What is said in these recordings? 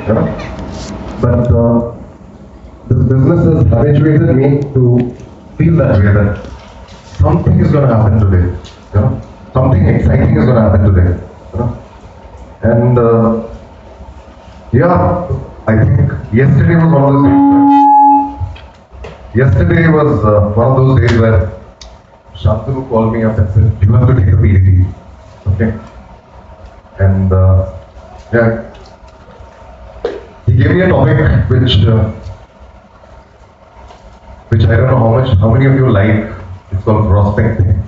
You know? But this business has habituated me to feel that way that something is going to happen today. You know, something exciting is going to happen today. You know, and yeah, I think yesterday was one of those days. Yesterday was one of those days where Shantanu called me up and said, "You have to take a PhD." Okay, and yeah. He gave me a topic which I don't know how many of you like. It's called prospecting.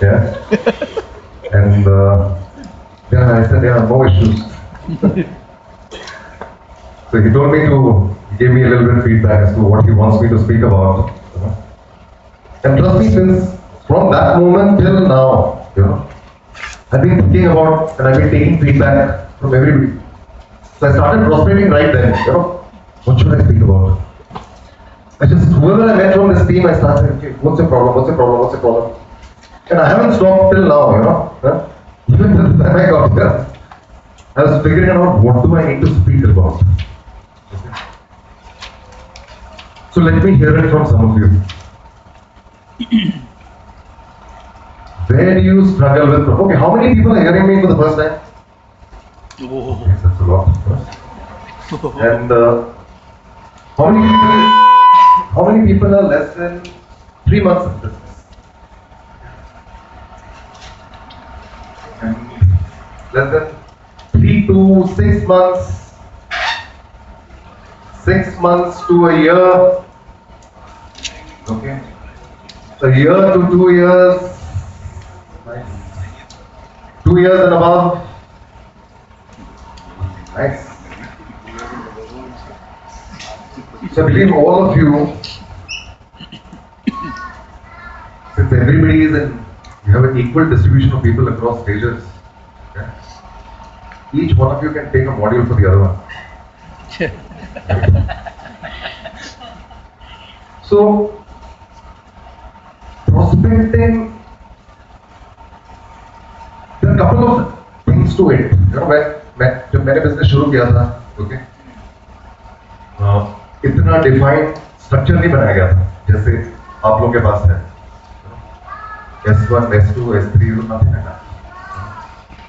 Yeah. And yeah, I said, yeah, no issues. So he told me he gave me a little bit of feedback as to what he wants me to speak about. You know? And trust me, since from that moment till now, you know, I've been thinking about and I've been taking feedback from everybody. So I started prospecting right then. You know, what should I speak about? Whoever I met from this team, I started saying, okay, what's your problem? What's your problem? What's your problem? And I haven't stopped till now, you know. Huh? Even till the time I got here, I was figuring out what do I need to speak about. Okay. So let me hear it from some of you. Where do you struggle with? Okay, how many people are hearing me for the first time? Oh. Yes, that's a lot. And how many people are less than 3 months in business? And less than 3 to 6 months, 6 months to a year. Okay, a year to 2 years. Nice. 2 years and above. Nice. So I believe all of you, since everybody is in, you have an equal distribution of people across stages. Okay? Each one of you can take a module for the other one. So, prospecting, there are a couple of things to it. You know, जब मैंने business शुरू किया था, okay, इतना defined structure नहीं बनाया गया था जैसे आप लोगों के पास है. S1, S2, S3, nothing like that.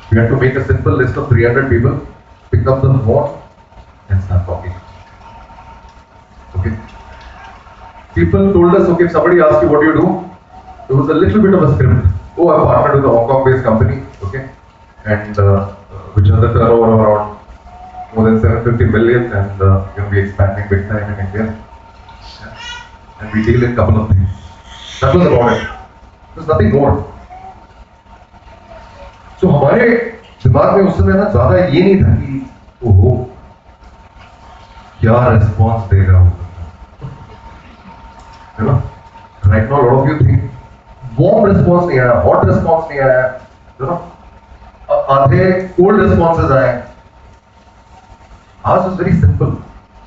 We had to make a simple list of 300 people, pick up the phone, and start talking. Okay. People told us, okay, if somebody asked you what do you do, there was a little bit of a script. Oh, I partnered with a Hong Kong-based company, okay, and which has a turnover of around more than 750 million, and we're expanding big time in India. Yeah. And we deal in a couple of things. That was about it. There's nothing more. So हमारे दिमाग में उस समय ना ज़्यादा ये नहीं था कि ओहो क्या response देगा वो. You know, right now a lot of you think warm response नहीं आया, hot response नहीं आया, you know, आधे cold responses आए. Ours was very simple.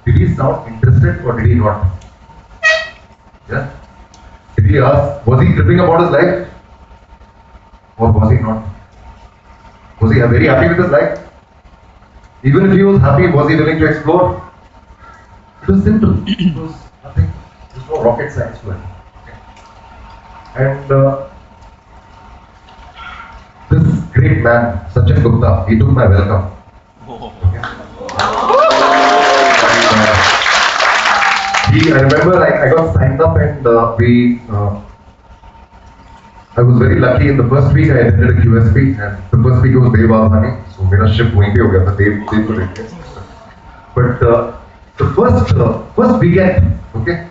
Did he sound interested or did he not? Yeah. Did he ask, was he tripping about his life? Or was he not? Was he very happy with his life? Even if he was happy, was he willing to explore? It was simple. It was nothing. There was no rocket science to it. Okay. And this great man, Sachin Gupta, he took my welcome. Okay. I remember I got signed up and I was very lucky. In the first week I attended a QSP and the first week was Dev Avani, so my ship went over there. Dev could it. But the first weekend, okay,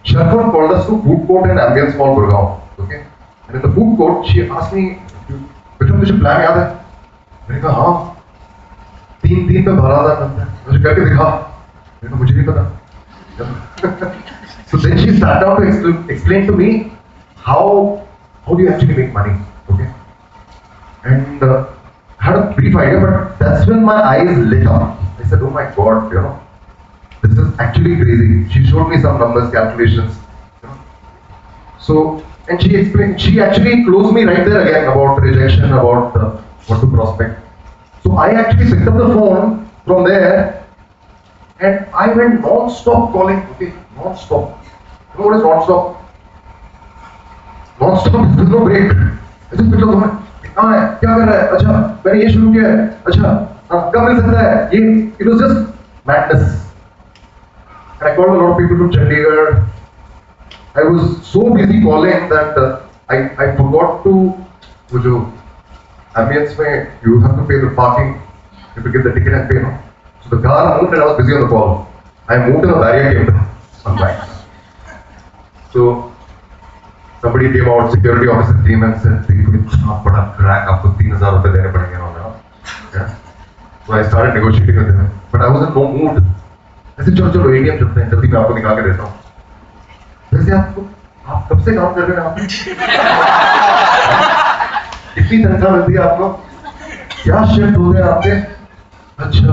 Sharfan called us to food court in Ambience Mall, Gurgaon. Okay, and in the food court she asked me, "Beta, मुझे plan याद है?" मैंने कहा हाँ, तीन पे भरा था मुझे करके दिखा. मैंने कहा मुझे नहीं पता. So then she sat down to explain to me how do you actually make money, okay? And I had a brief idea, but that's when my eyes lit up. I said, oh my God, you know, this is actually crazy. She showed me some numbers, calculations, you know. So, and she actually closed me right there again about rejection, about what to prospect. So I actually picked up the phone from there and I went non-stop calling, okay, non-stop. You know what is non-stop? Non-stop, there's no break. I just picked up the phone. कहाँ है? क्या कर रहा है? अच्छा, मैंने ये शुरू किया है. अच्छा, कब मिल सकता है? ये, it was just madness. And I called a lot of people from Chandigarh. I was so busy calling that I forgot to, वो जो ambience में you have to pay the parking, you have to get the ticket and pay, no? So the car moved and I was busy on the call. I moved and a barrier came down on time. So somebody came out, security officer came and said, "देखो इतना बड़ा crack, आपको 3,000 रुपए देने पड़ेंगे ना." Yeah. So I started negotiating with them, but I was in no mood. ऐसे चलो चलो ATM चलते हैं, जल्दी मैं आपको निकाल के देता हूँ. वैसे आप कब से काम कर रहे हैं आप? कितनी तनख्वाह मिलती है आपको? क्या शिफ्ट होते हैं आपके? अच्छा,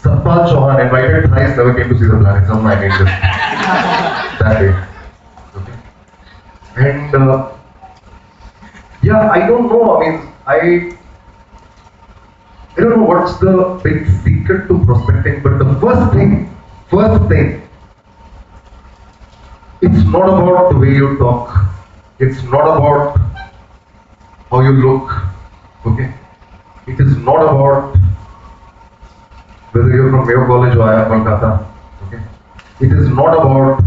Satpal Chauhan invited thrice, never came to see the planets of my angels that day. Okay. And yeah, I don't know. I mean, I don't know what's the big secret to prospecting, but the first thing, it's not about the way you talk. It's not about how you look. Okay. It is not about whether you're from Mayo College or I am Kolkata. Okay. It is not about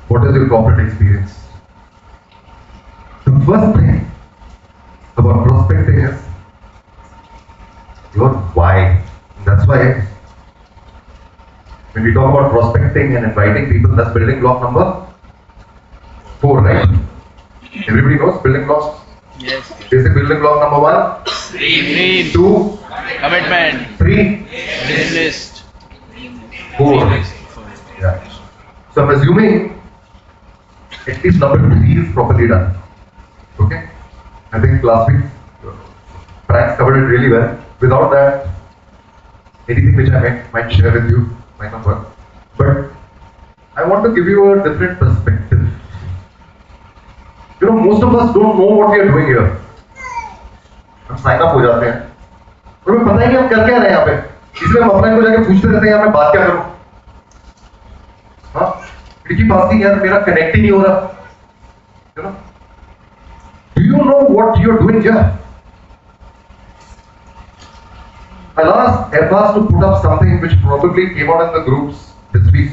what is your corporate experience. The first thing about prospecting is your why. That's why when we talk about prospecting and inviting people, that's building block number 4, right? Everybody knows building blocks? Yes. Basic building block number 1. Dream. 2. Commitment. 3. List. 4. Yeah. So I'm assuming at least number 3 is properly done. Okay? I think last week Frank covered it really well. Without that, anything which I might share with you might not work. But I want to give you a different perspective. You know, most of us don't know what we are doing here. हम sign up हो जाते हैं और हमें पता ही नहीं हम कर क्या रहे हैं यहाँ पे. इसलिए हम अपने को जाके पूछते रहते हैं यार मैं बात क्या करूं? हाँ, खिड़की पास थी यार मेरा कनेक्ट ही नहीं हो रहा. You know? Do you know what you're doing here? I'll ask Abbas to put up something which probably came out in the groups this week.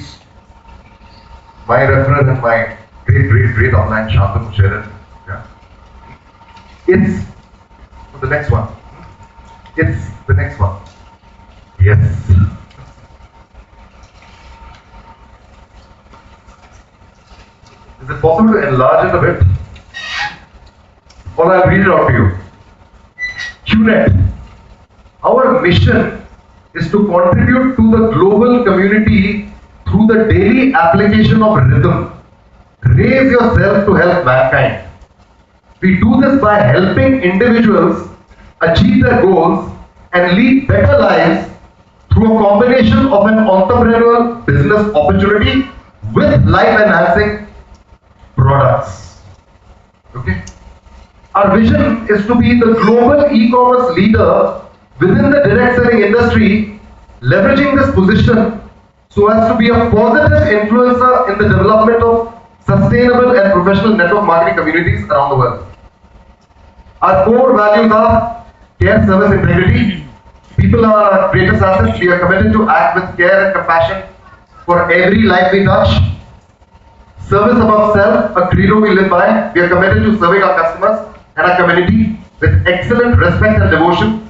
My referral and my great online Shantanu shared it. Yeah. It's the next one. It's the next one. Yes. Is it possible to enlarge it a bit? Or I'll read it out to you. QNET. Our mission is to contribute to the global community through the daily application of rhythm. Raise yourself to help mankind. We do this by helping individuals achieve their goals and lead better lives through a combination of an entrepreneurial business opportunity with life-enhancing products. Okay? Our vision is to be the global e-commerce leader within the direct selling industry, leveraging this position so as to be a positive influencer in the development of sustainable and professional network marketing communities around the world. Our core values are care, service, integrity. People are our greatest assets. We are committed to act with care and compassion for every life we touch. Service above self, a credo we live by. We are committed to serving our customers and our community with excellent respect and devotion.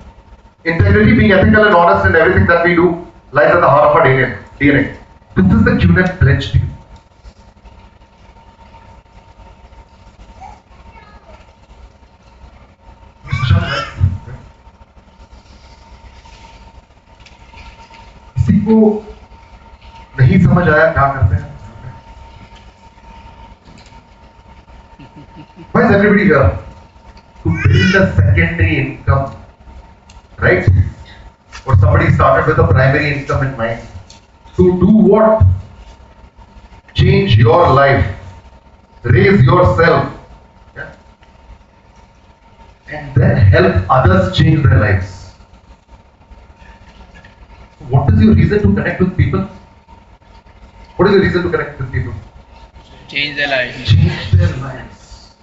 Integrity, being ethical and honest in everything that we do, lies at the heart of our DNA. This is the QNET pledge to you. किसी को नहीं समझ आया क्या करते हैं? Why is everybody here? To build a secondary income. Right? Or somebody started with a primary income in mind. To do what? Change your life. Raise yourself. Yeah? And then help others change their lives. is your reason to connect with people? What is your reason to connect with people? Change their life. Change their lives.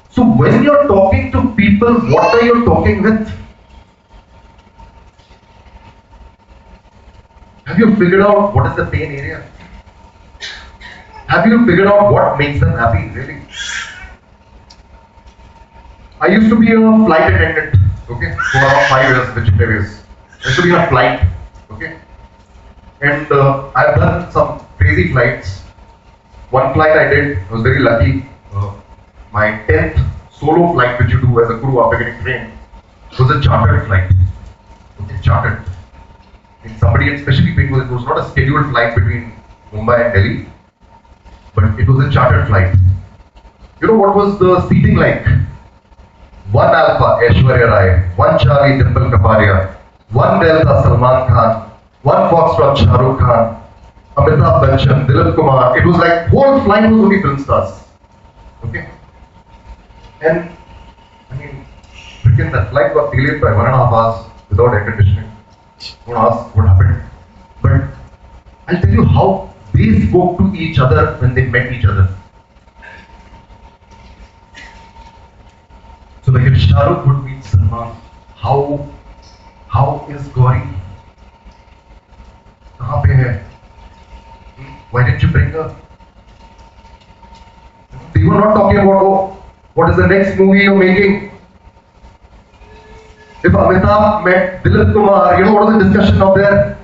So when you're talking to people, what are you talking with? Have you figured out what is the pain area? Have you figured out what makes them happy, really? I used to be a flight attendant, okay, for around 5 years, which years. I used to be in a flight, okay, and I've done some crazy flights. One flight I did, I was very lucky. My 10th solo flight, which you do as a crew after getting trained, was a chartered flight. Okay, chartered. And somebody had specially paid for it. It was not a scheduled flight between Mumbai and Delhi, but it was a chartered flight. You know what was the seating like? One Alpha, Aishwarya Rai, one Charlie, Dimple Kapadia, one Delta, Salman Khan, one Foxtrot, Shah Rukh Khan, Amitabh Bachchan, Dilip Kumar. It was like whole flight was only film stars. Okay, and I mean, freaking that flight got delayed by 1.5 hours without air conditioning. Don't ask what happened, but I'll tell you how they spoke to each other when they met each other. So like if Shah Rukh would meet Salman, how is Gauri? Kahan pe hai? Why didn't you bring her? They were not talking about, oh, what is the next movie you're making? If Amitabh met Dilip Kumar, you know what was the discussion out there?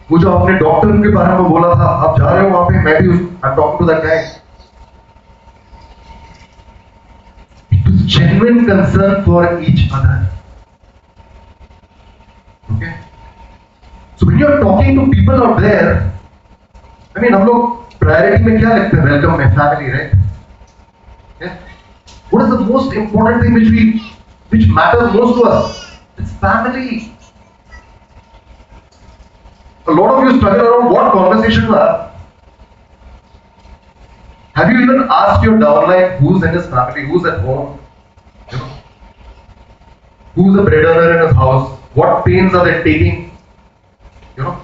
वो जो आपने doctor के बारे में बोला था, आप जा रहे हो वहां पे, मैं भी I'm talking to that guy. It was genuine concern for each other. Okay. So when you're talking to people out there, I mean, हम लोग priority में क्या लिखते हैं? Welcome my family, right? Yeah. What is the most important thing which matters most to us? It's family. A lot of you struggle around what conversations are. Have you even asked your downline who's in his family, who's at home? You know? Who's the breadwinner in his house? What pains are they taking? You know?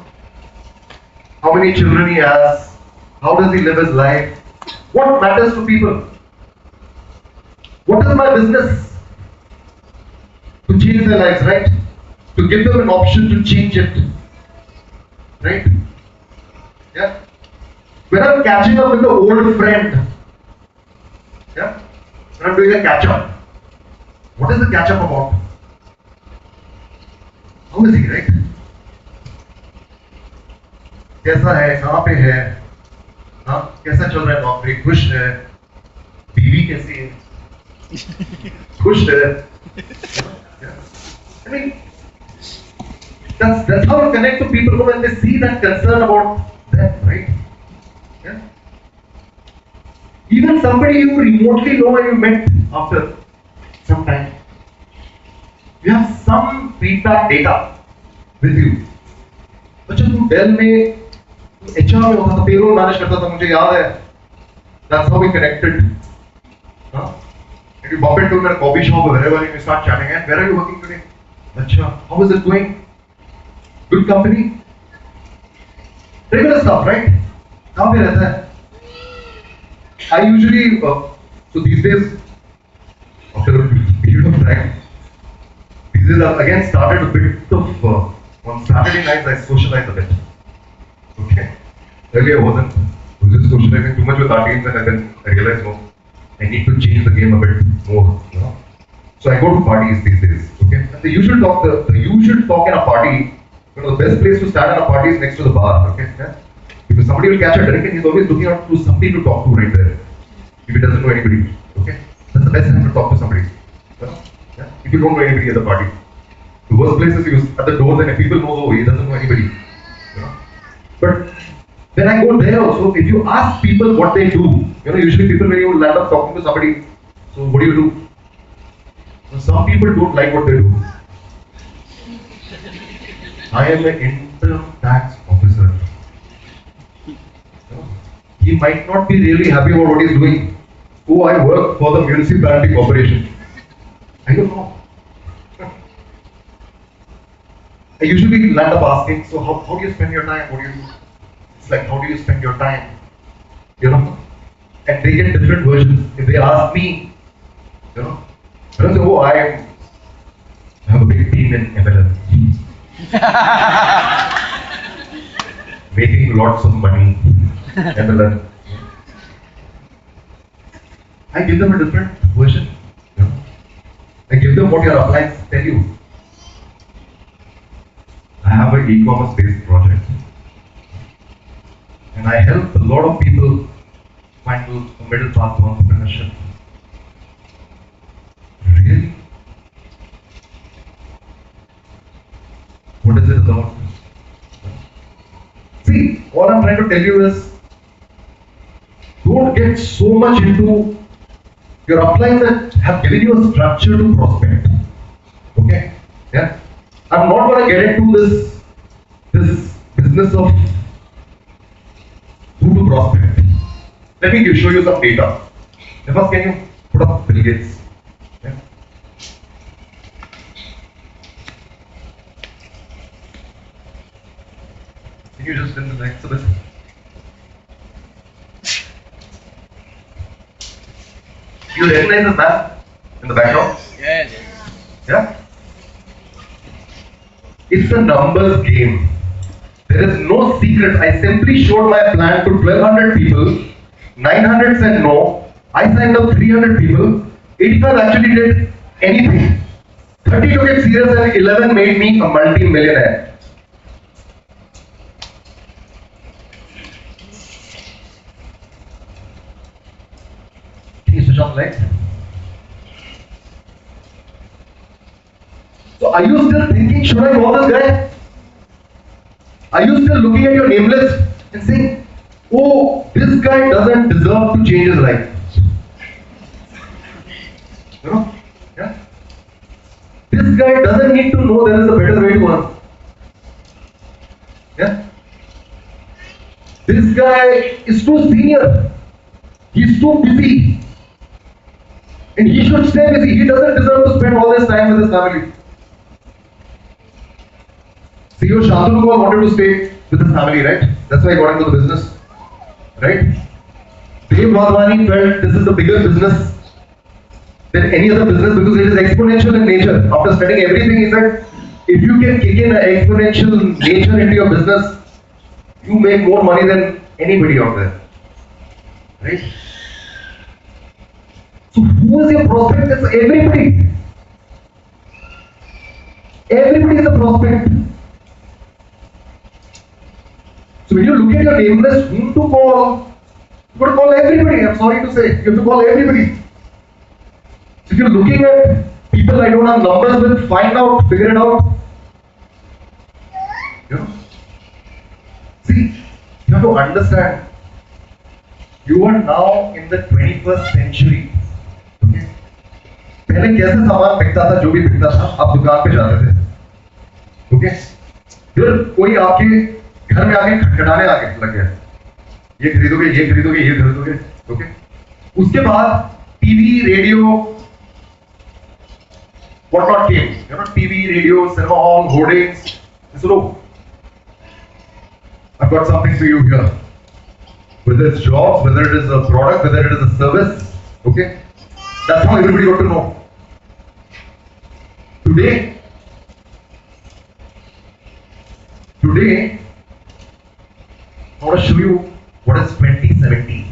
How many children he has? How does he live his life? What matters to people? What is my business? To change their lives, right? To give them an option to change it. Right? Yeah? When I'm catching up with the old friend, yeah? When I'm doing a catch up, what is the catch up about? How is he, right? कैसा है, कहाँ पे है, हाँ, कैसा चल रहा है नौकरी, खुश है, बीवी कैसी है, खुश है, yeah? I mean, that's how you connect to people when they see that concern about them, right? Yeah? Even somebody you remotely know and you met after some time, you have some feedback data with you. अच्छा तुम del में HR में होता था, payroll manage करता था, मुझे याद है. That's how we connected. Huh? And you bump into me at a coffee shop or wherever and you start chatting. And where are you working today? अच्छा, how is it going? Good company? Regular stuff, right? कहाँ पे रहता है? I usually, so these days, after a period of time, these days I've again started a bit of, on Saturday nights I socialize a bit. Okay? Earlier I wasn't. I was just socializing too much with our teams and then I realized, no, I need to change the game a bit more, you know? So I go to parties these days, okay? And the usual talk in a party, you know, the best place to start in a party is next to the bar, okay? Yeah? Because somebody will catch a drink and he's always looking out to somebody to talk to right there. If he doesn't know anybody, okay? That's the best time to talk to somebody. You know? Yeah? If you don't know anybody at the party. The worst place is you at the door, then if people know, oh, he doesn't know anybody. You know? But when I go there also, if you ask people what they do, you know, usually people when you land up talking to somebody, so what do you do? So some people don't like what they do. I am an income tax officer. He might not be really happy about what he's doing. Oh, I work for the municipality corporation. I don't know. I usually land up asking, so how do you spend your time? What do you do? It's like, how do you spend your time? You know? And they get different versions. If they ask me, you know, I don't say, oh, I have a big team in MLM. Making lots of money. MLM. I give them a different version. You know? I give them what your uplines tell you. I have an e-commerce based project. And I help a lot of people find a middle path to entrepreneurship. Really? What is it about? See, all I'm trying to tell you is, don't get so much into your uplines that have given you a structure to prospect. Okay? Yeah? I'm not going to get into this business of who to prospect. Let me show you some data. First, can you put up Bill Gates? Yeah? Can you just in the next bit? You recognize this man in the background? Yes. Yeah? It's a numbers game. There is no secret. I simply showed my plan to 1200 people. 900 said no. I signed up 300 people. 85 actually did anything. 30 took it serious and 11 made me a multi-millionaire. Can you switch on the lights? So are you still thinking, should I call this guy? Are you still looking at your name list and saying, oh, this guy doesn't deserve to change his life? You know? Yeah? This guy doesn't need to know there is a better way to earn. Yeah? This guy is too senior. He's too busy. And he should stay busy. He doesn't deserve to spend all this time with his family. CEO Shantanu wanted to stay with his family, right? That's why he got into the business. Right? Dave Wadhwani felt this is a bigger business than any other business because it is exponential in nature. After studying everything, he said, if you can kick in an exponential nature into your business, you make more money than anybody out there. Right? So who is your prospect? It's everybody. Everybody is a prospect. So when you look at your name list, whom to call, you got to call everybody. I'm sorry to say, you have to call everybody. So if you're looking at people I don't have numbers with, find out, figure it out. You know? See, you have to understand, you are now in the 21st century. Okay? पहले कैसे सामान बिकता था, जो भी बिकता था, आप दुकान पे जाते थे. Okay? फिर कोई आपके घर में आके खटखटाने आगे लग गया, ये खरीदोगे, ये खरीदोगे, ये खरीदोगे. ओके? उसके बाद TV, radio, what not came? You know, TV, radio, cinema hall, hoardings. So look, I've got something for you here. Whether it's jobs, whether it is a product, whether it is a service, okay? That's how everybody got to know. Today, I want to show you what is 2017.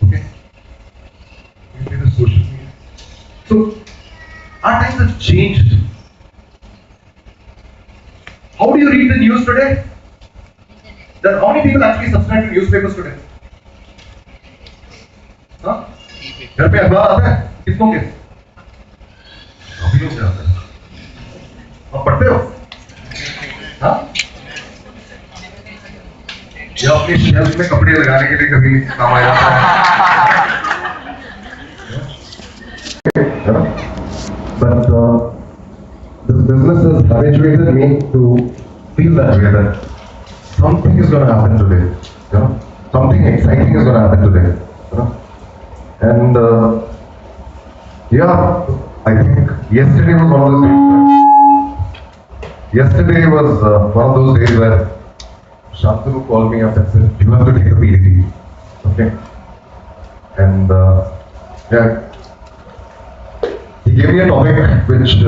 Okay? Maybe the social media. So, our times have changed. How do you read the news today? How many people actually subscribe to newspapers today? Huh? घर पे अखबार आता है? किसको के? काफी लोग से आता है. आप पढ़ते हो? हाँ? या अपने शेल्फ में कपड़े लगाने के लिए कभी काम आ जाता है? But this business has habituated me to feel that way, that something is going to happen today. You know, something exciting is going to happen today. You know, and yeah, I think yesterday was one of those days. Yesterday was one of those days where Shantanu called me up and said, "You have to take a PhD." Okay. And yeah, he gave me a topic which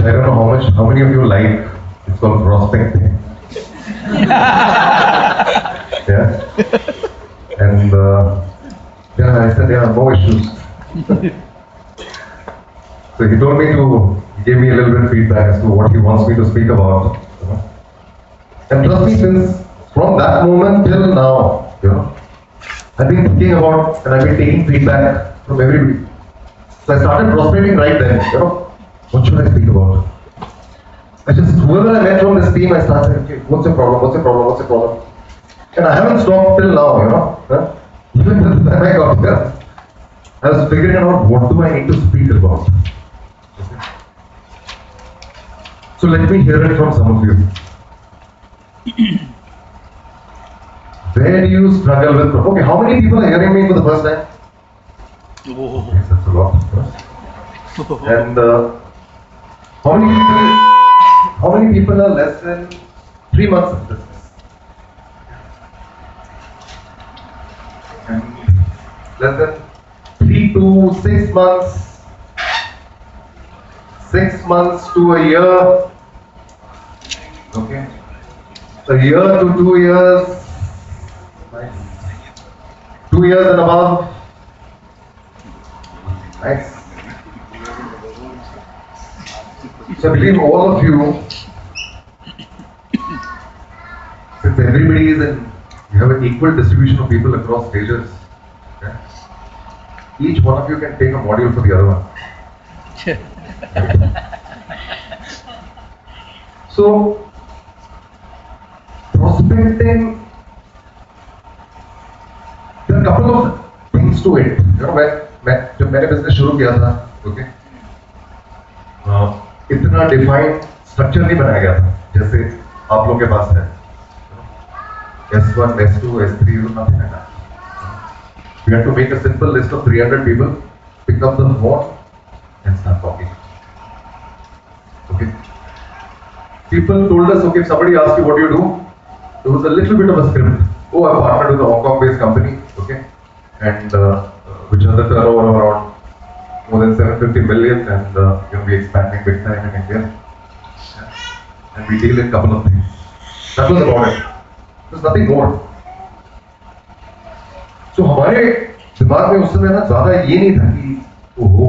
I don't know how many of you like. It's called prospecting. Yeah. And yeah, I said, yeah, no issues. So he told me he gave me a little bit of feedback as to what he wants me to speak about. You know. And trust me, since from that moment till now, you know, I've been thinking about and I've been taking feedback from everybody. So I started prospecting right then, you know, what should I speak about? Whoever I met from this team, I started saying, okay, what's your problem, what's your problem, what's your problem? And I haven't stopped till now, you know. Huh? Even when I got here, I was figuring out what do I need to speak about. Okay. So let me hear it from some of you. Where do you struggle with? Okay, how many people are hearing me for the first time? Oh. Yes, that's a lot. And how many people are less than 3 months in business? And less than 3 to 6 months, 6 months to a year. Okay. A year to 2 years. Nice. 2 years and above. Nice. So I believe all of you, since everybody is in, you have an equal distribution of people across stages. Okay? Each one of you can take a module for the other one. So, prospecting, there are a couple of things to it. You know, जब मैंने business शुरू किया था, okay, इतना defined structure नहीं बनाया गया था जैसे आप लोगों के पास है. S1, S2, S3, nothing like that. We had to make a simple list of 300 people, pick up the phone, and start talking. Okay. People told us, okay, if somebody asked you what do you do, there was a little bit of a script. Oh, I partnered with a Hong Kong-based company, okay, and which has a turnover of around more than 750 million, and we're expanding big time in India. Yeah. And we deal in a couple of things. That was about it. There's nothing more. So हमारे दिमाग में उस समय ना ज़्यादा ये नहीं था कि ओहो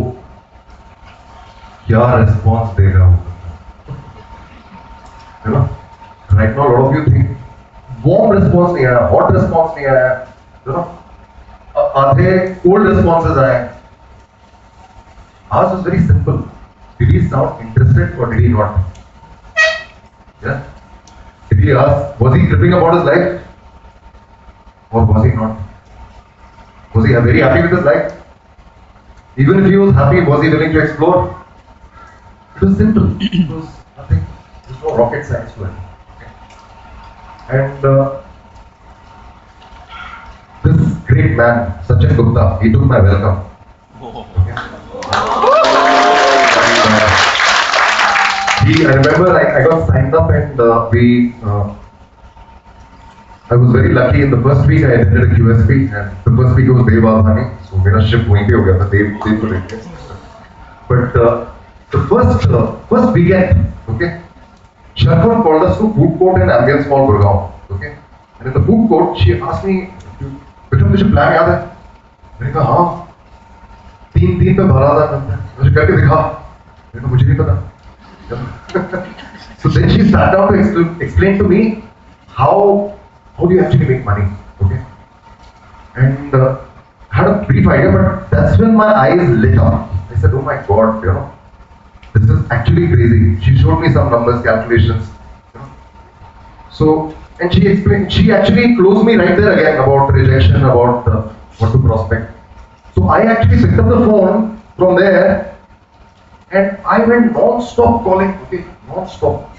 क्या response देगा वो. You know, right now a lot of you think warm response नहीं आया, hot response नहीं आया, you know, आधे cold responses आए. Ours was very simple. Did he sound interested or did he not? Yeah. Did he ask, was he tripping about his life? Or was he not? Was he very happy with his life? Even if he was happy, was he willing to explore? It was simple. It was nothing. There was no rocket science to it. Okay. And this great man, Sachin Gupta, he took my welcome. Okay. I remember I got signed up and I was very lucky. In the first week I attended a QSP and the first week was Dev Adhani, so मेरा ship वहीं पे हो गया था Dev को लेके. But the first weekend, okay, Sharfan called us to food court in Ambience Mall, Gurgaon, okay, and in the food court she asked me, बेटा मुझे प्लान याद है? मैंने कहा हाँ, 3 पे भरा था, मुझे करके दिखा. मैंने कहा मुझे नहीं पता. So then she sat down to explain to me how do you actually make money, okay? And I had a brief idea, but that's when my eyes lit up. I said, oh my God, you know, this is actually crazy. She showed me some numbers, calculations, you know. So, and she explained, she actually closed me right there again about rejection, about what to prospect. So I actually picked up the phone from there and I went non-stop calling, okay, non-stop.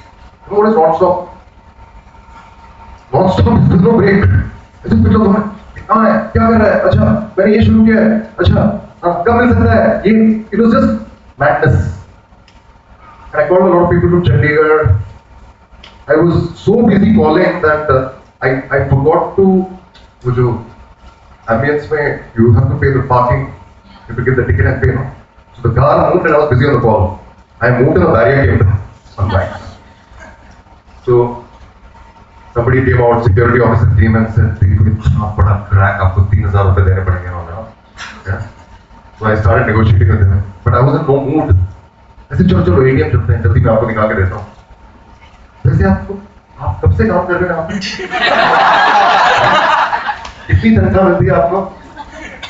You know what is non-stop? Non-stop, there's no break. I just picked up the phone. कहाँ है? क्या कर रहा है? अच्छा, मैंने ये शुरू किया है. अच्छा, कब मिल सकता है? ये, it was just madness. I called a lot of people to Chandigarh. I was so busy calling that I forgot to, वो जो ambience में you have to pay the parking, you have to get the ticket and pay. No? So the car moved and I was busy on the call. I moved and a barrier came down sometimes. So somebody came out, security officer came and said, "देखो इतना बड़ा crack, आपको 3,000 रुपए देने पड़ेंगे ना." Yeah. So I started negotiating with them, but I was in no mood. I said, चलो ATM चलते हैं, जल्दी मैं आपको निकाल के देता हूँ. वैसे आप कब से काम कर रहे हैं आप? कितनी तनख्वाह मिलती है आपको?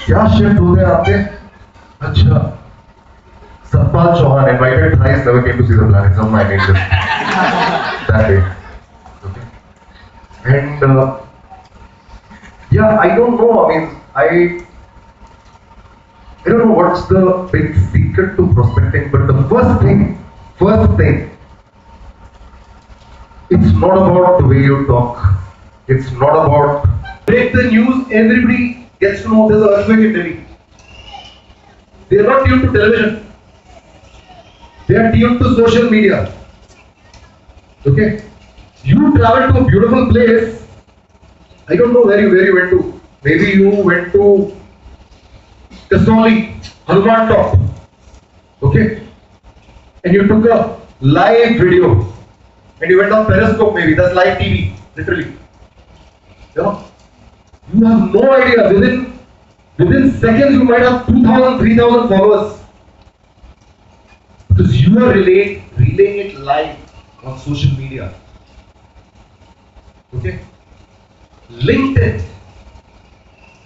क्या शिफ्ट होते हैं आपके? अच्छा, Satpal Chauhan invited thrice, never came to see the planet. Some my name that day. Okay. And yeah, I don't know. I mean, I don't know what's the big secret to prospecting, but the first thing, it's not about the way you talk. It's not about break the news. Everybody gets to know there's an earthquake in Delhi. They are not tuned to television. They are tuned to social media. Okay, you travel to a beautiful place. I don't know where you went to. Maybe you went to Kasoli, Hanuman Top. Okay, and you took a live video. And you went on Periscope, maybe that's live TV, literally. You know, you have no idea. Within seconds, you might have 2,000, 3,000 followers because you are relaying it live on social media. Okay. LinkedIn.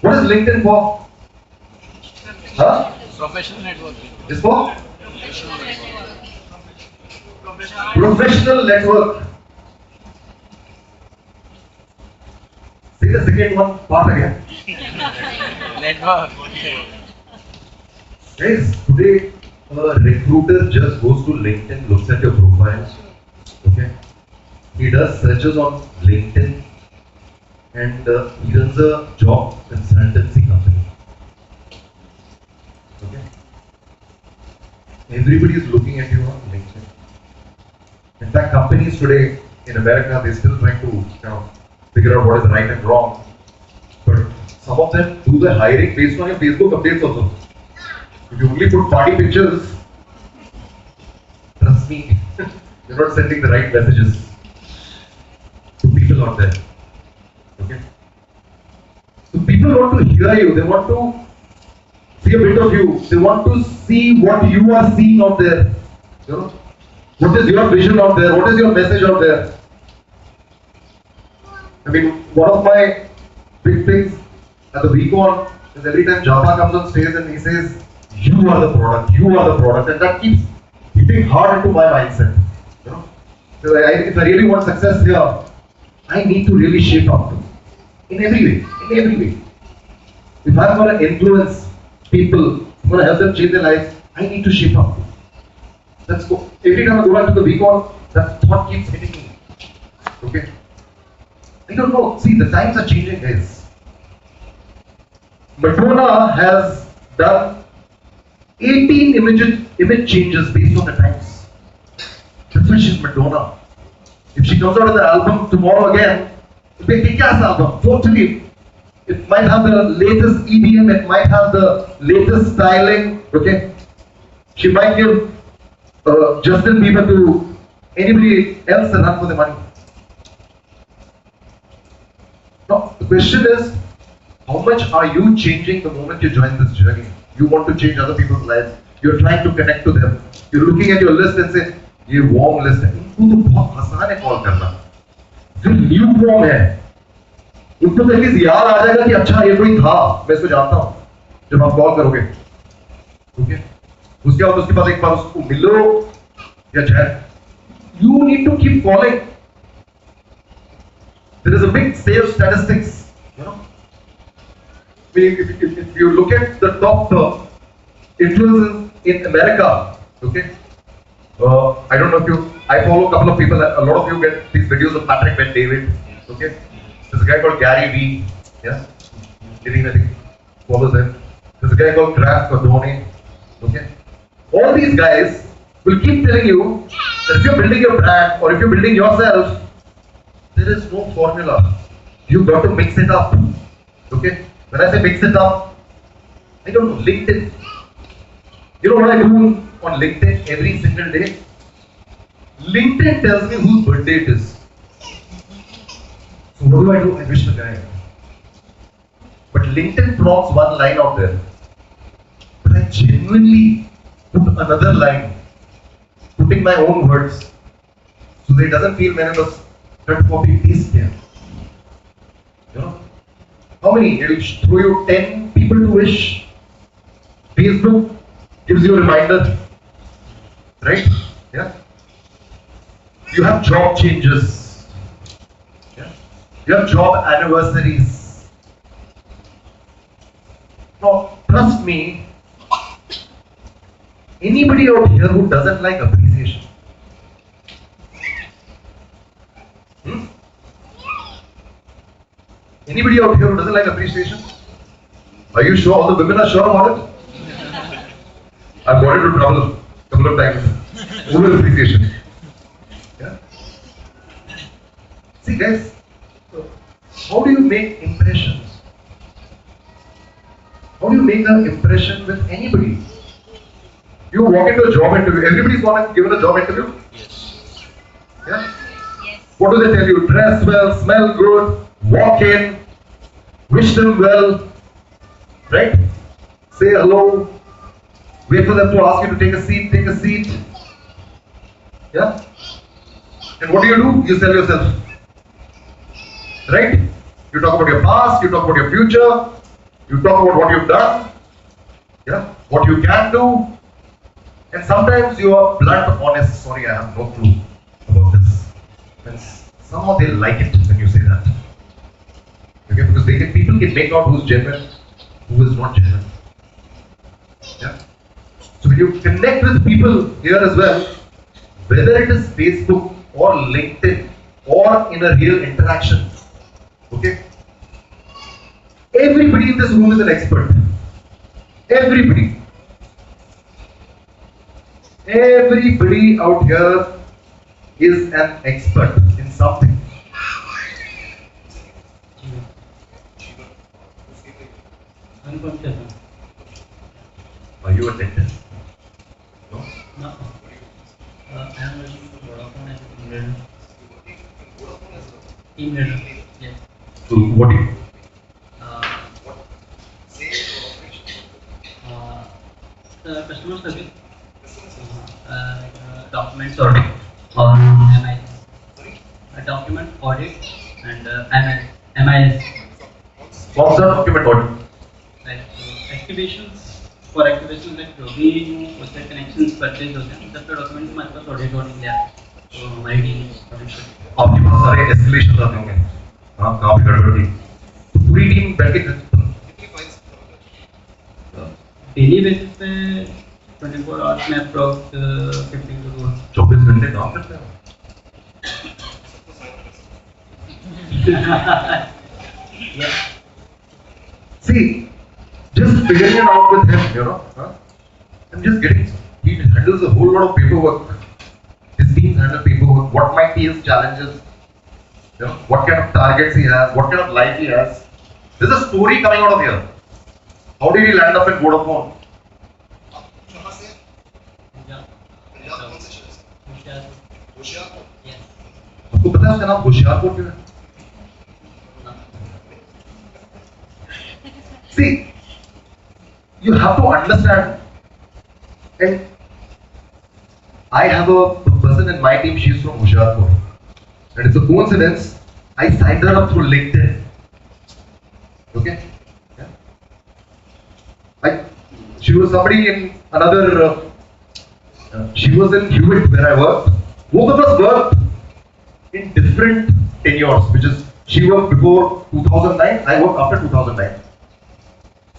What is LinkedIn for? Huh? Professional networking. It's for professional network. Say the second one part again. Network. Guys, today a recruiter just goes to LinkedIn, looks at your profile. Okay. He does searches on LinkedIn and he runs a job consultancy company. Okay. Everybody is looking at you on LinkedIn. In fact, companies today in America, they're still trying to figure out what is right and wrong. But some of them do the hiring based on your Facebook updates also. If you only put party pictures, trust me, you're not sending the right messages to people out there. Okay? So people want to hear you, they want to see a bit of you, they want to see what you are seeing out there. You know? What is your vision out there? What is your message out there? I mean, one of my big things at the week-on is every time Japa comes on stage and he says, "You are the product, you are the product," and that keeps hitting hard into my mindset. You know, so if I really want success here, I need to really shape up in every way. If I'm going to influence people, I'm going to help them change their lives, I need to shape up. Let's go. Every time I go back to the week-on, that thought keeps hitting me. Okay? I don't know. See, the times are changing, guys. Madonna has done 18 image changes based on the times. That's why she's Madonna. If she comes out with an album tomorrow again, it'll be a kick-ass album. Totally. It might have the latest EDM, it might have the latest styling. Okay? She might give Justin Bieber to anybody else and run for the money. Now, the question is, how much are you changing the moment you join this journey? You want to change other people's lives. You're trying to connect to them. You're looking at your list and say, ये warm list है. इनको तो बहुत आसान है call करना. जो new form है, उनको तो एटलीस्ट याद आ जाएगा कि अच्छा ये कोई था, मैं इसको जानता हूँ. जब आप कॉल करोगे, ओके? उसके बाद उसके पास एक बार उसको मिलो या chat. You need to keep calling. There is a big sales statistics, you know. I mean, if you look at the top influencers in America, okay. I don't know if I follow a couple of people. A lot of you get these videos of Patrick Ben David, okay. There's a guy called Gary Vee, yeah. I think follows him. There's a guy called Graf Cardone, okay. All these guys will keep telling you that if you're building your brand or if you're building yourself, there is no formula. You've got to mix it up. Okay? When I say mix it up, I don't know, LinkedIn. You know what I do on LinkedIn every single day? LinkedIn tells me whose birthday it is. So what do? I wish the guy. But LinkedIn prompts one line out there. But I genuinely put another line, putting my own words, so that it doesn't feel मैंने बस cut copy paste किया. You know? How many? It will throw you 10 people to wish. Facebook gives you a reminder. Right? Yeah? You have job changes. Yeah? You have job anniversaries. Now, trust me, anybody out here who doesn't like appreciation? Anybody out here who doesn't like appreciation? Are you sure? All the women are sure about it? I've got into trouble a couple of times over appreciation. Yeah? See guys, how do you make impressions? How do you make an impression with anybody? You walk into a job interview, everybody's given a job interview? Yes. Yeah? Yes. What do they tell you? Dress well, smell good, walk in, wish them well, right? Say hello, wait for them to ask you to take a seat. Yeah? And what do? You sell yourself. Right? You talk about your past, you talk about your future, you talk about what you've done, yeah? What you can do, and sometimes you are blunt, honest. Sorry, I have no clue about this. And somehow they like it when you say that. Okay, because people can make out who's genuine, who is not genuine. Yeah. So when you connect with people here as well, whether it is Facebook or LinkedIn or in a real interaction, okay, everybody in this room is an expert. Everybody. Everybody out here is an expert in something. Are you a dentist? No? No. I am working for Vodafone as a team leader. Team leader. Yes. So what do you? The customer service. Document audit or MIS. A document audit and MIS. What's the document audit? Like activations. For activations like जो भी उससे connections purchase होते हैं सबका document हमारे पास audit होने लिया तो हमारी team audit करती है. आपके पास सारे escalations आते होंगे. हाँ, कहाँ पे गड़बड़ थी? तो पूरी टीम बैठ के कितनी फाइल्स? Daily basis पे 24 hours में approx 15 to 2. 24 घंटे काम करते हैं. Yeah. See, just figuring it out with him, you know, I'm just getting. He handles a whole lot of paperwork. His team handles paperwork. What might be his challenges? You know, what kind of targets he has, what kind of life he has. There's a story coming out of here. How did he land up in Vodafone? आपको पता है उसका नाम होशियारपुर क्यों है? See, you have to understand. And I have a person in my team, she's from Hoshiarpur. And it's a coincidence, I signed her up through LinkedIn. Okay? Yeah. She was somebody in another, she was in Hewitt where I worked. Both of us worked in different tenures, which is, she worked before 2009, I worked after 2009.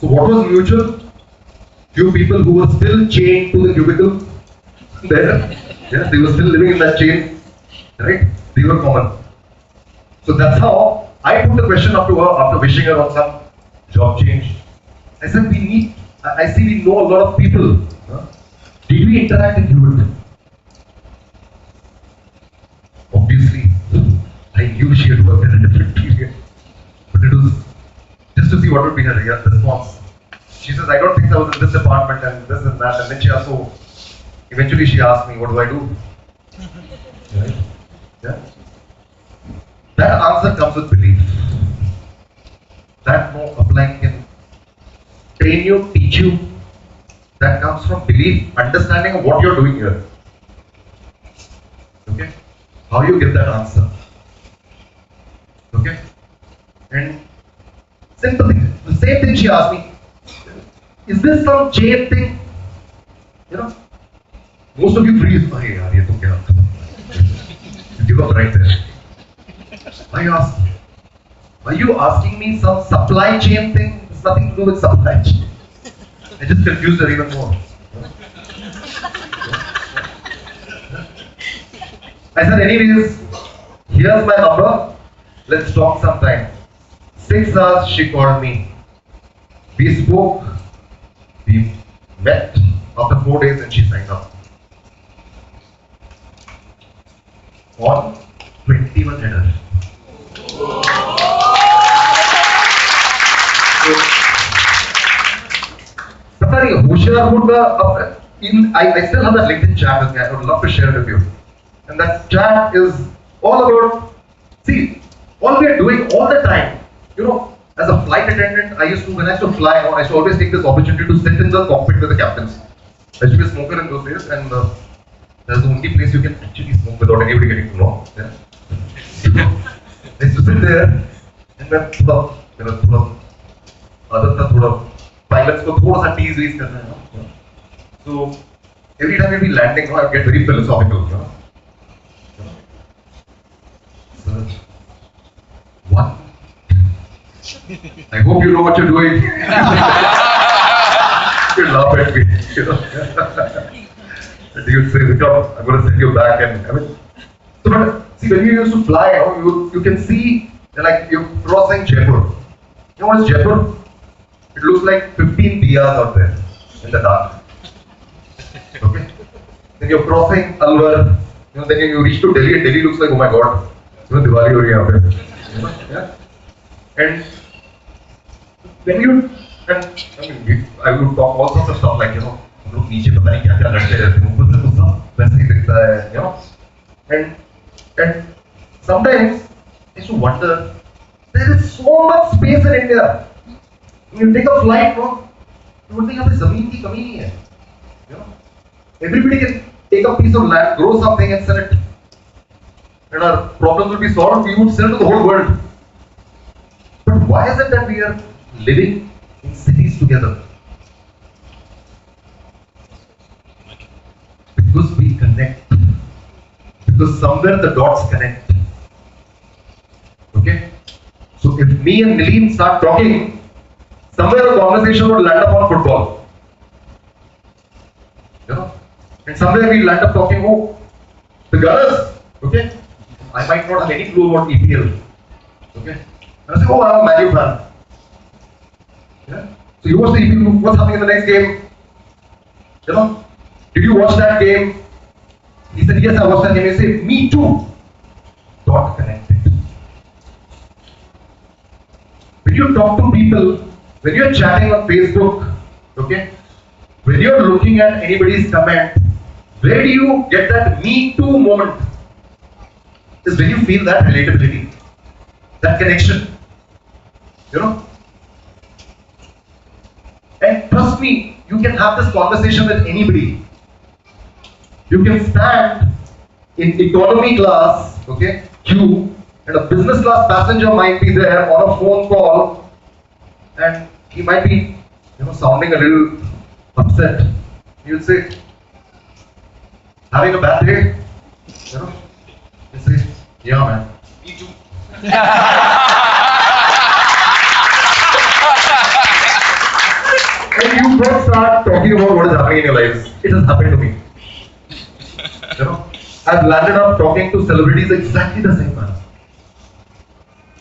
So what was mutual? Few people who were still chained to the cubicle there. Yeah, they were still living in that chain. Right? They were common. So that's how I put the question up to her after wishing her on some job change. I said, I see we know a lot of people. Did we interact in Hewitt? what would be her response? She says, I don't think I was in this department and this and that. And then she asked, so eventually she asked me, what do I do? Right? Yeah. That answer comes with belief. That no applying can train you, teach you. That comes from belief, understanding of what you're doing here. Okay? How you get that answer. Okay? And simple thing. The same thing she asked me. Is this some chain thing? You know? Most of you freeze. Oh, yaar, ye to kya? Give up right there. Are you asking me some supply chain thing? It's nothing to do with supply chain. I just confused her even more. I said, anyways, here's my number. Let's talk sometime. 6 hours she called me. We spoke. We met after 4 days and she signed up. On 21 header. पता नहीं होशियारपुर का I still have that LinkedIn chat with me. I would love to share it with you. And that chat is all about, see, all we are doing all the time. You know, as a flight attendant, when I used to fly, I used to always take this opportunity to sit in the cockpit with the captains. I used to be a smoker in those days, and that's the only place you can actually smoke without anybody getting to know. Yeah. I used to sit there, and then pilots को थोड़ा सा tease करना है ना. So every time we'd be landing, I would get very philosophical. You know? So, what? I hope you know what you're doing. You laugh at me. You know? You would say, "Come, I'm going to send you back." And I mean, so but see, when you used to fly, you can see like you're crossing Jaipur. You know what is Jaipur? It looks like 15 diyas out there in the dark. Okay? Then you're crossing Alwar. You know, then you reach to Delhi, and Delhi looks like, oh my god, you know, Diwali ho rahi hai yahan pe. Yeah? And when you, I would talk all sorts of stuff like, you know, हम लोग नीचे पता नहीं क्या-क्या लड़ते रहते हैं, ऊपर से गुस्सा वैसे ही दिखता है, you know. And sometimes I used to wonder, there is so much space in India. When you take a flight, no, you would think यहाँ पे ज़मीन की कमी नहीं है. You know, everybody can take a piece of land, grow something, and sell it, and our problems will be solved. We would sell to the whole world. But why is it that we are living in cities together? Because we connect. Because somewhere the dots connect. Okay? So if me and Nileen start talking, somewhere the conversation would land up on football. You know? And somewhere we land up talking, oh, the girls, okay? I might not have any clue about EPL. Okay? And I say, oh, I'm a Man U fan. Yeah? So you watch the EPL, what's happening in the next game? You know? Did you watch that game? He said, yes, I watched that game. He said, me too. Dot connected. When you talk to people, when you're chatting on Facebook, okay, when you're looking at anybody's comment, where do you get that me too moment? Is when you feel that relatability, that connection, you know. And trust me, you can have this conversation with anybody. You can stand in economy class, okay, queue, and a business class passenger might be there on a phone call, and he might be, you know, sounding a little upset. You'll say, having a bad day, you know. You say, yeah, man. Me too. And you first start talking about what is happening in your lives. It has happened to me. You know, I've landed up talking to celebrities exactly the same manner.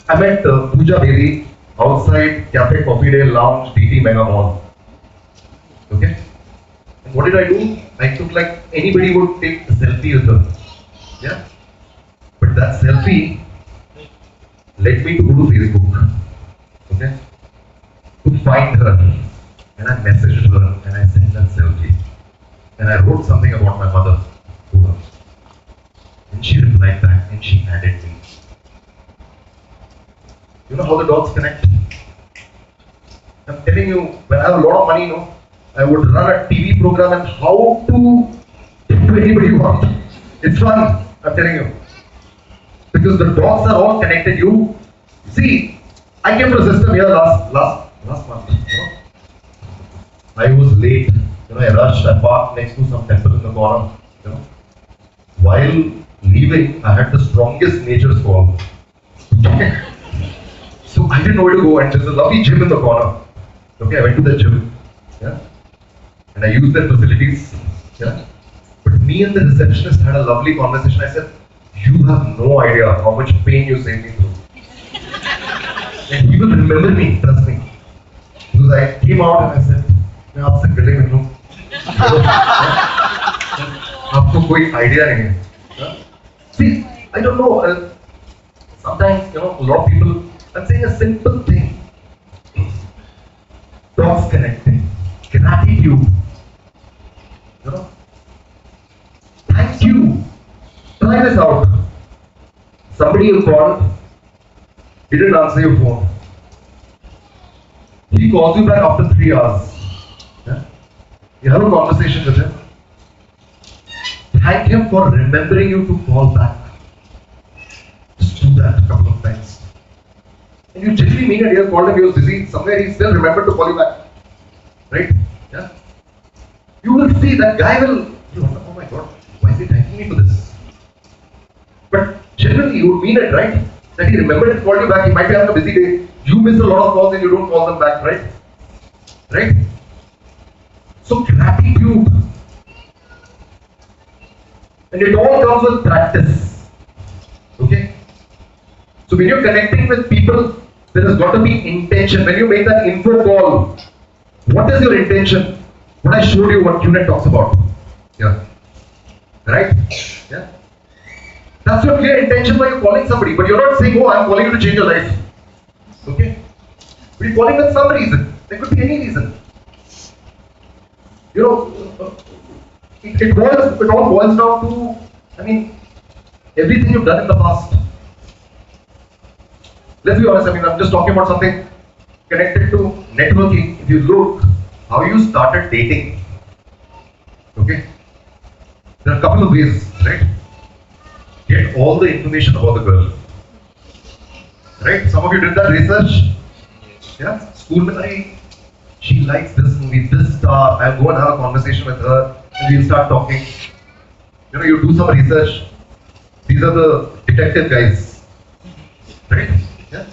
I met Pooja Bedi outside Cafe Coffee Day Lounge, DT Mega Mall. Okay? And what did I do? I took like anybody would take a selfie with her. Yeah? But that selfie led me to go to Facebook. Okay? to find her. And I messaged her and I sent that selfie. And I wrote something about my mother to her. And she replied back and she added me. You know how the dots connect? I'm telling you, when I have a lot of money, I would run a TV program and how to talk to anybody you want. It's fun, I'm telling you. Because the dots are all connected. You see, I came to a system here last month. I was late. I rushed. I parked next to some temple in the corner. While leaving, I had the strongest nature's call. So I didn't know where to go, and there's a lovely gym in the corner. Okay, I went to the gym. Yeah, and I used their facilities. Yeah, but me and the receptionist had a lovely conversation. I said, "You have no idea how much pain you saved me through." And he will remember me, trust me. Because I came out and I said, मैं आपसे गले मिल लूं. आपको कोई idea नहीं है. See, I don't know. Sometimes, a lot of people. I'm saying a simple thing. Dots connecting. Gratitude. Thank you. Try this out. Somebody you called, he didn't answer your phone. He calls you back after 3 hours. Yeah? You have a conversation with him. Thank him for remembering you to call back. Just do that a couple of times. And you generally mean it. You called him, he was busy. Somewhere he still remembered to call you back. Right? Yeah? You will see that guy will, you wonder, oh my god, why is he thanking me for this? But generally you would mean it, right? That he remembered and called you back. He might be having a busy day. You miss a lot of calls and you don't call them back, right? Right? So gratitude. And it all comes with practice. Okay? So when you're connecting with people, there has got to be intention. When you make that info call, what is your intention? What I showed you, what QNET talks about. Yeah. Right? Yeah. That's your clear intention why you're calling somebody. But you're not saying, oh, I'm calling you to change your life. Okay? But you're calling with some reason. There could be any reason. It all boils down to, everything you've done in the past. Let's be honest, I'm just talking about something connected to networking. If you look how you started dating, okay? There are a couple of ways, right? Get all the information about the girl. Right? Some of you did that research. Yeah? School mein, she likes this movie, this star. I'll go and have a conversation with her and we'll start talking. You do some research. These are the detective guys. Right? Yeah?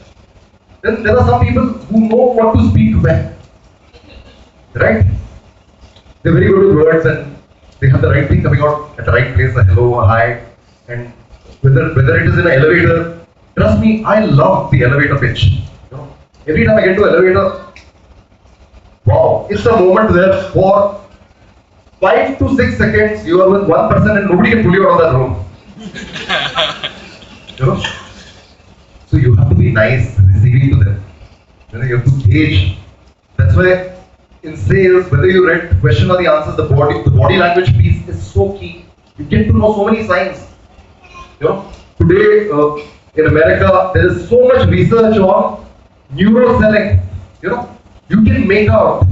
Then there are some people who know what to speak to when. Right? They're very good with words and they have the right thing coming out at the right place, a hello, a hi. And whether it is in an elevator, trust me, I love the elevator pitch. Every time I get to an elevator, wow, it's a moment where for 5 to 6 seconds you are with one person and nobody can pull you out of that room. So you have to be nice receiving to them. You have to gauge. That's why in sales, whether you read question or the answers, the body language piece is so key. You get to know so many signs. Today in America, there is so much research on neuro selling. You can make out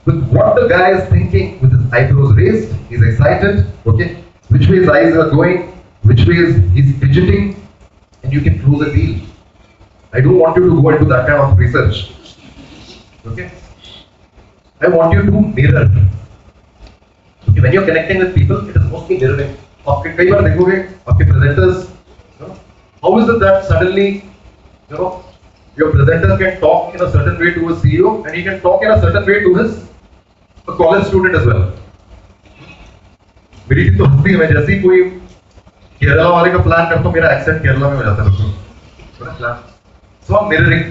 with what the guy is thinking with his eyebrows raised, he's excited, okay, which way his eyes are going, which way he's fidgeting, and you can close a deal. I don't want you to go into that kind of research. Okay? I want you to mirror. Okay, when you're connecting with people, it is mostly mirroring. कई बार देखोगे आपके presenters, how is it that suddenly, your presenter can talk in a certain way to a CEO and he can talk in a certain way to a college student as well. मेरी तो हंसी है, मैं जैसे ही कोई केरला वाले का plan करता हूँ, मेरा एक्सेंट केरला में हो जाता है बिल्कुल. प्लान. So I'm mirroring.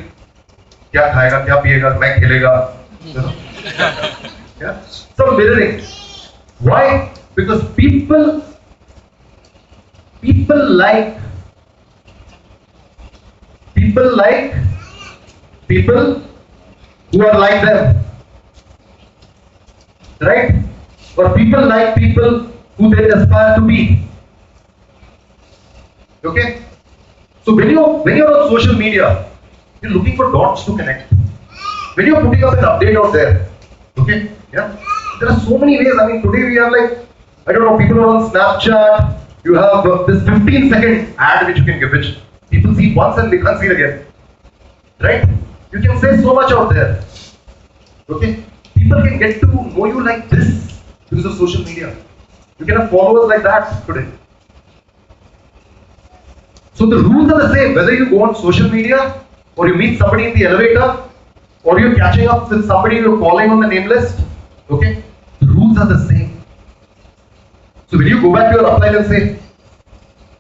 क्या खाएगा, क्या पिएगा, मैं खेलेगा. Yeah. So mirroring. Why? Because people like people who are like them, right? Or people like people who they aspire to be. Okay? So when you're on social media, you're looking for dots to connect. When you're putting up an update out there, okay? Yeah? There are so many ways. I mean, today we have like, I don't know, people are on Snapchat. You have this 15-second ad which you can give, which people see once and they can't see it again. Right? You can say so much out there. Okay? People can get to know you like this because of social media. You can have followers like that today. So the rules are the same, whether you go on social media, or you meet somebody in the elevator, or you're catching up with somebody you're calling on the name list. Okay? The rules are the same. So when you go back to your upline and say,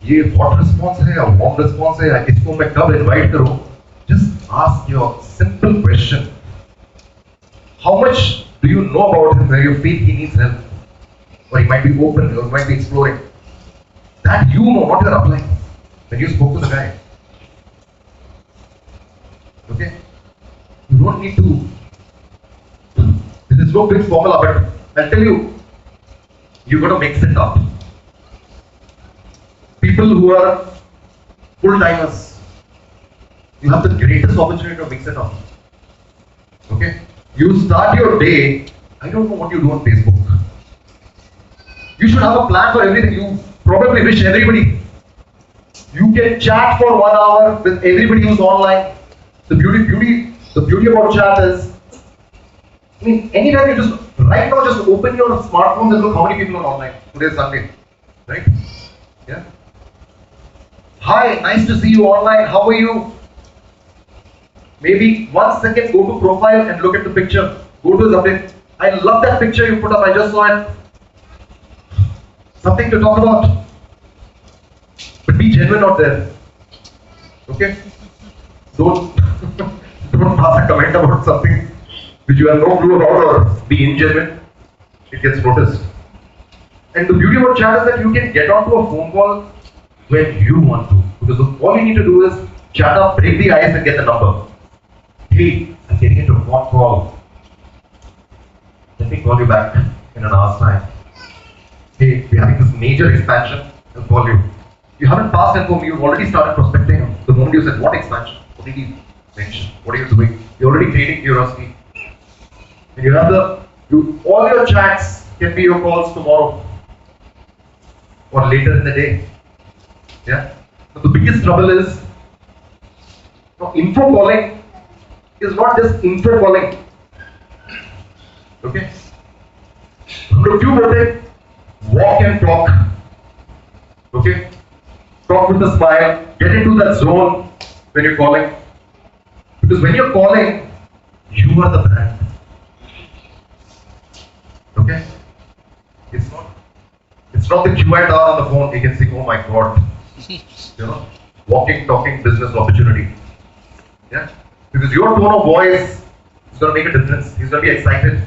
ये hot response है या warm response है या इसको मैं कब invite करूँ, just ask your simple question. How much do you know about him where you feel he needs help? Or he might be open, or he might be exploring. That you know, not your upline. When you spoke to the guy. Okay? You don't need to. There is no big formula, but I'll tell you, you got to mix it up. People who are full-timers, you have the greatest opportunity to mix it up. Okay? You start your day, I don't know what you do on Facebook. You should have a plan for everything. You probably wish everybody. You can chat for 1 hour with everybody who's online. The beauty about chat is, I mean, anytime you just, right now just open your smartphone and look how many people are online. Today is Sunday, right? Yeah. Hi, nice to see you online. How are you? Maybe 1 second, go to profile and look at the picture. Go to his update. I love that picture you put up. I just saw it. Something to talk about. But be genuine out there. Okay? Don't pass a comment about something which you have no clue about or be ingenuine. It gets noticed. And the beauty about chat is that you can get onto a phone call when you want to. Because all you need to do is chat up, break the ice and get the number. Hey, I'm getting into a phone call. Let me call you back in an hour's time. Hey, we're having this major expansion. I'll call you. You haven't passed info, you've already started prospecting. The moment you said, what expansion? What did he mention? What are you doing? You're already creating curiosity. And you have all your chats can be your calls tomorrow or later in the day. Yeah? But the biggest trouble is, info calling is not just info calling. Okay? Number 2 बोलते walk and talk. Okay? Talk with a smile. Get into that zone when you're calling. Because when you're calling, you are the brand. Okay? It's not the QNET on the phone. You can see, oh my God. Walking, talking, business opportunity. Yeah? Because your tone of voice is going to make a difference. He's going to be excited.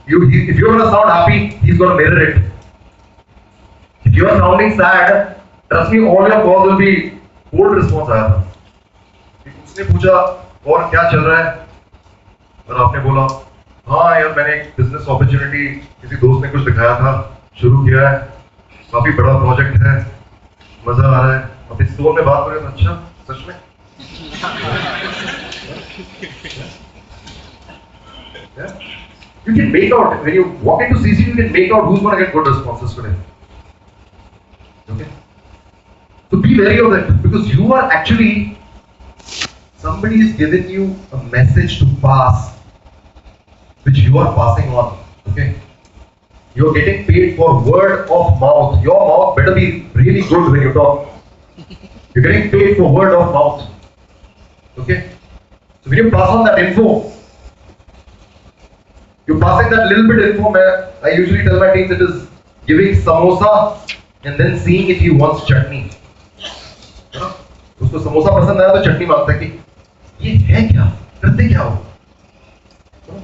If you're going to sound happy, he's going to mirror it. If you're sounding sad, trust me, all your calls will be cold response आया था. उसने पूछा और क्या चल रहा है? और आपने बोला, हाँ यार मैंने एक business opportunity किसी दोस्त ने कुछ दिखाया था, शुरू किया है, काफी बड़ा प्रोजेक्ट है, मजा आ रहा है. अब इस टोन में बात करें तो अच्छा, सच में? Yeah? You can make out, when you walk into CC, you can make out who's going to get good responses today. Okay? So be wary of that, because you are actually, somebody is giving you a message to pass, which you are passing on. Okay? You are getting paid for word of mouth. Your mouth better be really good when you talk. You're getting paid for word of mouth. Okay? So when you pass on that info, you're passing that little bit info, man. I usually tell my teams it is giving samosa and then seeing if he wants chutney. उसको समोसा पसंद आया तो चटनी मांगता है कि ये है क्या, करते क्या हो?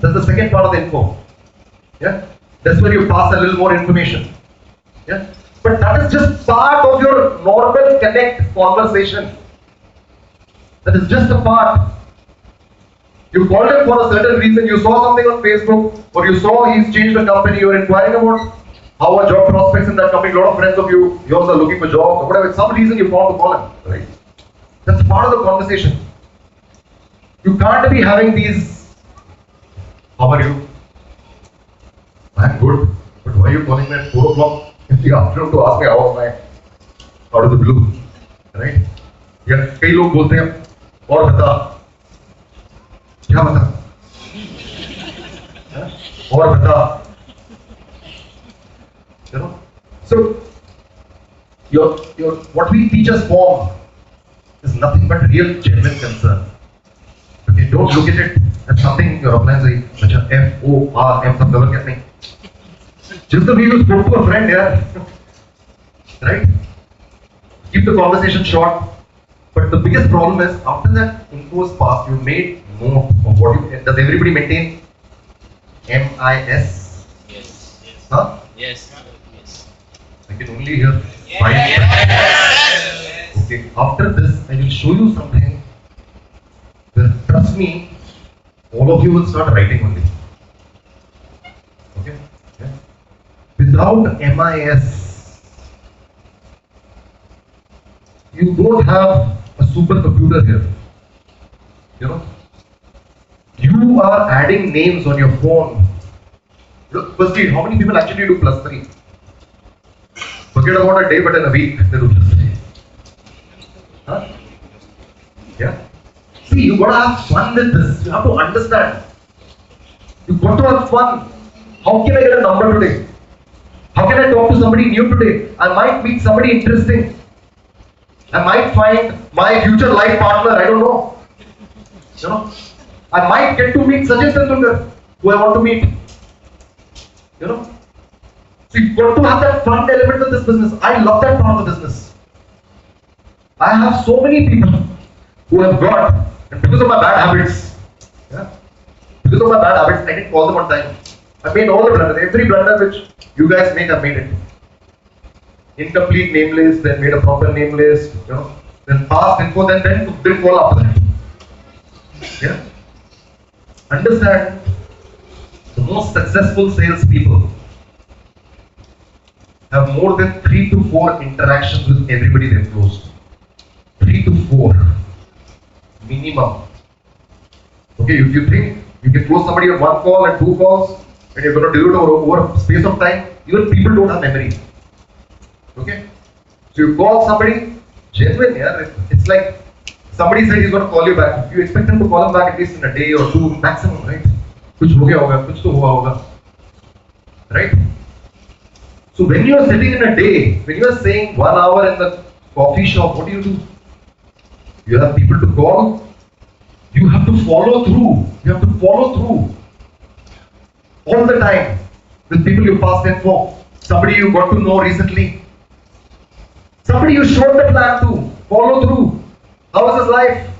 That's the second part of the info. Yeah, that's where you pass a little more information. Yeah, but that is just part of your normal connect conversation. That is just a part. You called him for a certain reason, you saw something on Facebook, or you saw he's changed the company, you're inquiring about how are job prospects in that company, a lot of friends of yours are looking for jobs, or whatever, some reason you found to call him, right? That's part of the conversation. You can't be having these, how are you? I'm good, but why are you calling me at 4 o'clock in the afternoon to ask me how am I? Out of the blue, right? Yeah, कई लोग बोलते हैं और बता क्या बता और बता, you know. So your what we teach as form is nothing but real genuine concern. Okay, don't look at it as something your offline say अच्छा FORM सब cover क्या नहीं. Just the way you spoke to a friend, yeah, right? Keep the conversation short. But the biggest problem is after that info is passed, you made note of what you. Does everybody maintain MIS? Yes. Yes. Huh? Yes. Yes. I can only hear 5. Yes. Okay. After this, I will show you something. Then trust me, all of you will start writing only. Okay. Yeah. Without MIS, you don't have a supercomputer here. You know, you are adding names on your phone. Look, firstly, how many people actually do +3? Forget about a day, but in a week they do +3. Huh? Yeah. See, you gotta have fun with this. You have to understand. You got to have fun. How can I get a number today? How can I talk to somebody new today? I might meet somebody interesting. I might find my future life partner, I don't know. You know, I might get to meet Sachin Tendulkar, who I want to meet. You know, so you've got to have that fun element of this business. I love that part of the business. I have so many people who have got, and because of my bad habits, yeah, because of my bad habits, I didn't call them on time. I made all the blunders, every blunder which you guys make, I made it. Incomplete name list, then made a proper name list, you know, then passed info, then didn't follow up that. Yeah. Understand, the most successful salespeople have more than 3 to 4 interactions with everybody they've closed. 3 to 4 minimum. Okay, if you think you can close somebody on 1 call and 2 calls, and you're going to do it over a space of time, even people don't have memory. Okay? So you call somebody, genuine, yeah? It's like somebody said he's going to call you back. You expect him to call him back at least in a day or 2 maximum, right? Kuch ho gaya hoga, kuch to hua hoga. Right? So when you are sitting in a day, when you are saying 1 hour in the coffee shop, what do? You have people to call. You have to follow through. You have to follow through. All the time. With people you passed info. Somebody you got to know recently. Somebody you showed the plan to. Follow through. How is his life?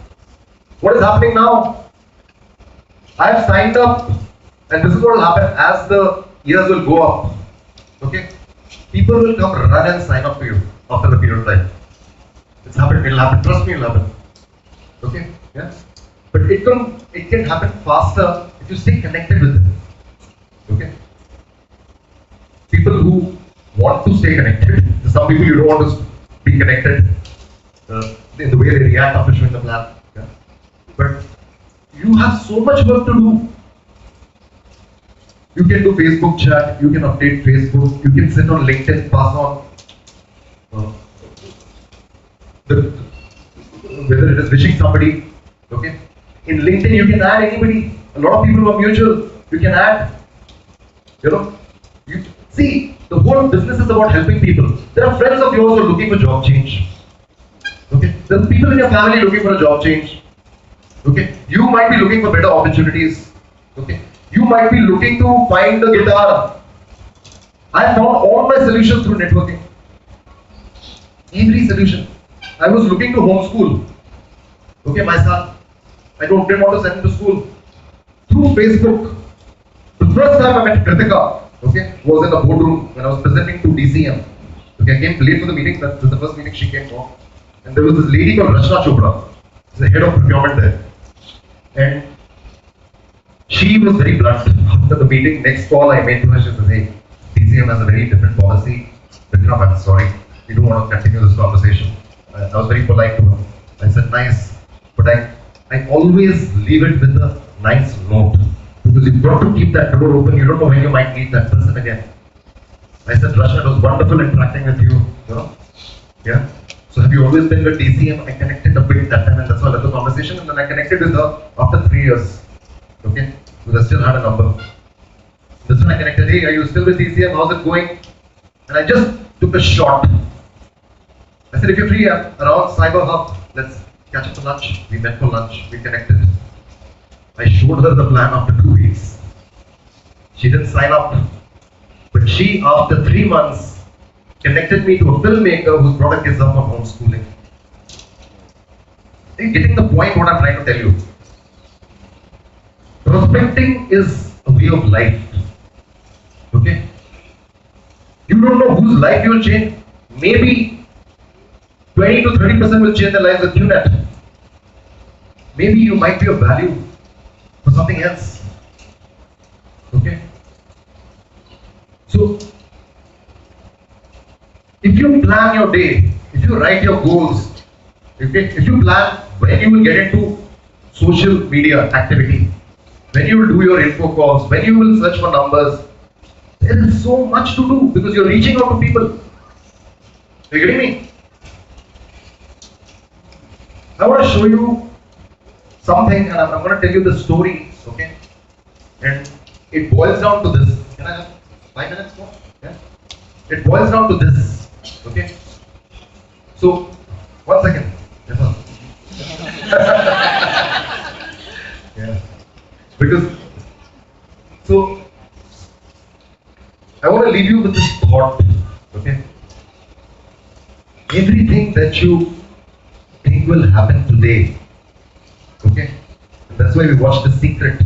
What is happening now? I have signed up, and this is what will happen as the years will go up. Okay? People will come run and sign up to you after the period of time. It's happened, it'll happen. Trust me, it'll happen. Okay? Yeah? But it can happen faster if you stay connected with them. Okay? People who want to stay connected. Some people you don't want to be connected in the way they react after showing the plan. Yeah? But you have so much work to do. You can do Facebook chat, you can update Facebook, you can sit on LinkedIn, pass on whether it is wishing somebody. Okay? In LinkedIn you can add anybody. A lot of people who are mutual, you can add. You know? See, the whole business is about helping people. There are friends of yours who are looking for job change. Okay? There are people in your family looking for a job change. Okay? You might be looking for better opportunities. Okay? You might be looking to find the guitar. I found all my solutions through networking. Every solution. I was looking to homeschool. Okay, my son. I didn't want to send him to school. Through Facebook. The first time I met Kritika, okay, was in the boardroom when I was presenting to DCM. Okay, I came late for the meeting. That was the first meeting she came for. And there was this lady called Rachna Chopra. She's the head of procurement there. And She was very blunt. After the meeting, next call I made to her, she said, hey, TCM has a very different policy. Vikram, I'm sorry. We don't want to continue this conversation. I was very polite to her. I said, nice. But I always leave it with a nice note. Because you've got to keep that door open. You don't know when you might meet that person again. I said, Rashna, it was wonderful interacting with you. You know? Yeah. So have you always been with TCM? I connected a bit that time, and that's why I left the conversation. And then I connected with her after 3 years. Okay? Because I still had a number. That's when I connected. Hey, are you still with TCM? How's it going? And I just took a shot. I said, if you're free around Cyber Hub, let's catch up for lunch. We met for lunch. We connected. I showed her the plan after 2 weeks. She didn't sign up. But she, after 3 months, connected me to a filmmaker whose product is up on homeschooling. Are you getting the point what I'm trying to tell you? Prospecting is a way of life. Okay? You don't know whose life you will change. Maybe 20 to 30% will change their lives with QNET. Maybe you might be of value for something else. Okay? So, if you plan your day, if you write your goals, okay, if you plan when you will get into social media activity, when you will do your info calls, when you will search for numbers, there is so much to do because you're reaching out to people. Are you getting me? I want to show you something and I'm going to tell you the story, okay? And it boils down to this. Can I have 5 minutes more? Yeah? It boils down to this, okay? So, 1 second. Yeah. Because, so, I want to leave you with this thought, okay? Everything that you think will happen today, okay? And that's why we watch The Secret,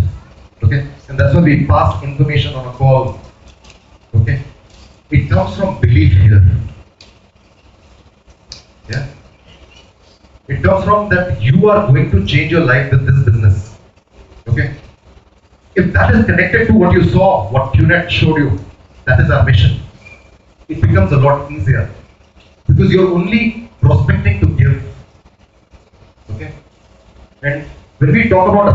okay? And that's why we pass information on a call, okay? It comes from belief here. Yeah? It comes from that you are going to change your life with this business, okay? If that is connected to what you saw, what QNET showed you, that is our mission. It becomes a lot easier because you're only prospecting to give. Okay? And when we talk about